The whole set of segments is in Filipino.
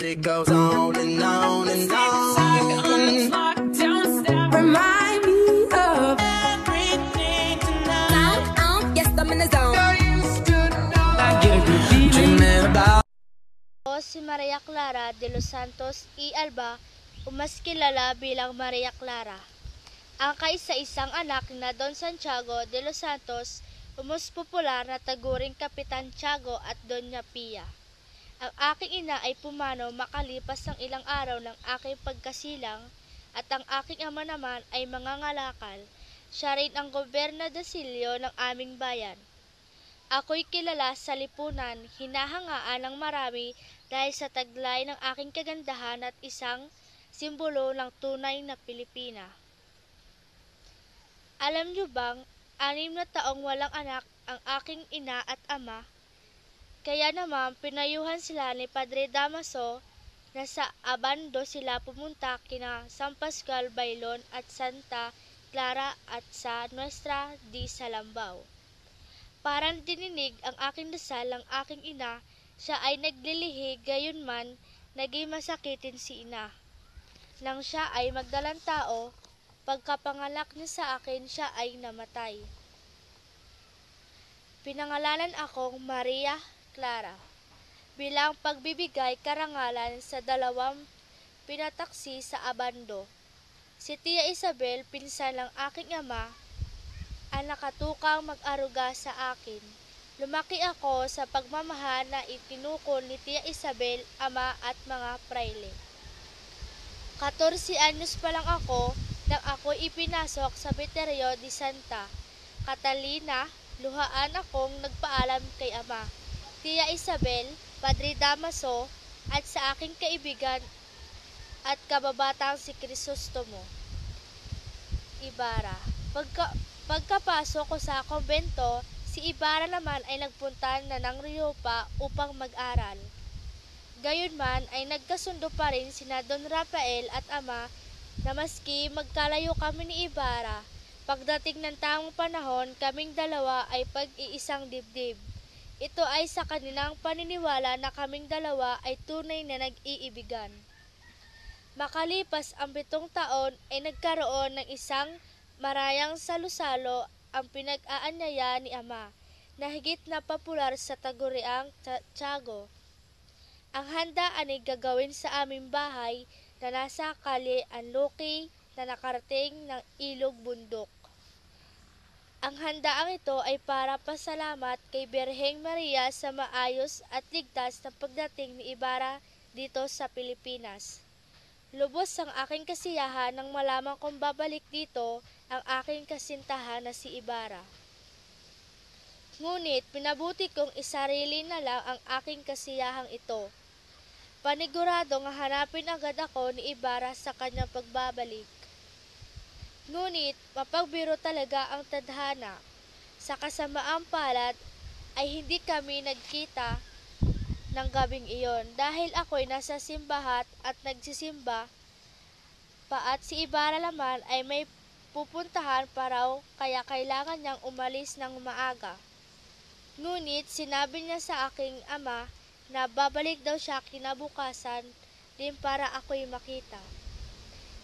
It goes on and on and on. Remind me of Everything tonight. yes, I'm in the zone. I used to know. I get a good feeling. Dreaming about. Ako si Maria Clara de los Santos y Alba, o mas kilala bilang Maria Clara. Ang kaisa-isang anak na Don Santiago de los Santos, o mas popular na taguring Kapitan Tiago at Doña Pia. Ang aking ina ay pumanaw makalipas ng ilang araw ng aking pagkasilang at ang aking ama naman ay mangangalakal. Siya rin ang gobernadorcilyo ng aming bayan. Ako'y kilala sa lipunan, hinahangaan ng marami dahil sa taglay ng aking kagandahan at isang simbolo ng tunay na Pilipina. Alam niyo bang, 6 na taong walang anak ang aking ina at ama? Kaya naman pinayuhan sila ni Padre Damaso na sa Abando sila pumunta kina San Pascual Bailon at Santa Clara at sa Nuestra di Salambao. Parang dininig ang aking dasal ng aking ina, siya ay naglilihi gayon man naging masakitin si ina. Nang siya ay magdalang tao, pagkapanganak niya sa akin siya ay namatay. Pinangalanan akong Maria Clara bilang pagbibigay karangalan sa dalawang pinataksi sa Abando. Si Tia Isabel, pinsan ng aking ama, ang nakatukang mag-aruga sa akin. Lumaki ako sa pagmamahal na itinukol ni Tia Isabel, ama at mga praile. 14 anyos pa lang ako nang ako ipinasok sa Beterio de Santa Catalina. Luhaan akong nagpaalam kay ama, Tia Isabel, Padre Damaso, at sa aking kaibigan at kababatang si Crisostomo Ibarra. Pagkapasok ko sa kumbento, si Ibarra naman ay nagpunta na ng Riopa upang mag-aral. Gayunman ay nagkasundo pa rin sina Don Rafael at ama na maski magkalayo kami ni Ibarra, pagdating ng tamang panahon, kaming dalawa ay pag-iisang dibdib. Ito ay sa kanilang paniniwala na kaming dalawa ay tunay na nag-iibigan. Makalipas ang 7 taon ay nagkaroon ng isang marayang salo-salo ang pinag-aanyaya ni ama, na higit na popular sa Taguriang Tiago. Ang handaan ay gagawin sa aming bahay na nasa Kalye Anloki na nakarating ng Ilog Bundok. Ang handaang ito ay para pasalamat kay Birheng Maria sa maayos at ligtas na pagdating ni Ibarra dito sa Pilipinas. Lubos ang aking kasiyahan nang malaman kong babalik dito ang aking kasintahan na si Ibarra. Ngunit pinabuti kong isarili na lang ang aking kasiyahang ito. Paniguradong hanapin agad ako ni Ibarra sa kanyang pagbabalik. Ngunit mapagbiro talaga ang tadhana. Sa kasamaang palad ay hindi kami nagkita ng gabing iyon dahil ako'y nasa simbahan at nagsisimba pa at si Ibarra naman ay may pupuntahan pa raw kaya kailangan niyang umalis ng maaga. Ngunit sinabi niya sa aking ama na babalik daw siya kinabukasan din para ako'y makita.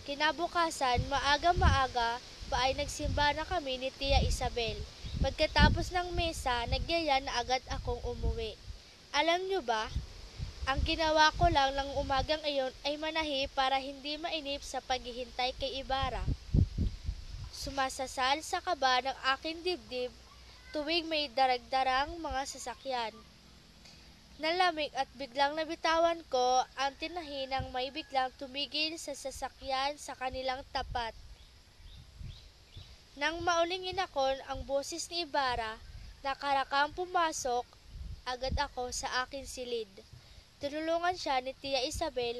Kinabukasan, maaga-maaga pa ay nagsimba na kami ni Tia Isabel. Pagkatapos ng mesa, nagyaya na agad akong umuwi. Alam niyo ba, ang ginawa ko lang ng umagang iyon ay manahi para hindi mainip sa paghihintay kay Ibarra. Sumasasal sa kaba ng aking dibdib tuwing may daragdarang mga sasakyan. Nalamig at biglang nabitawan ko ang tinahi nang may biglang tumigil sa sasakyan sa kanilang tapat. Nang maulingin ako ang boses ni Ibarra, nakarakang pumasok agad ako sa aking silid. Tinulungan siya ni Tia Isabel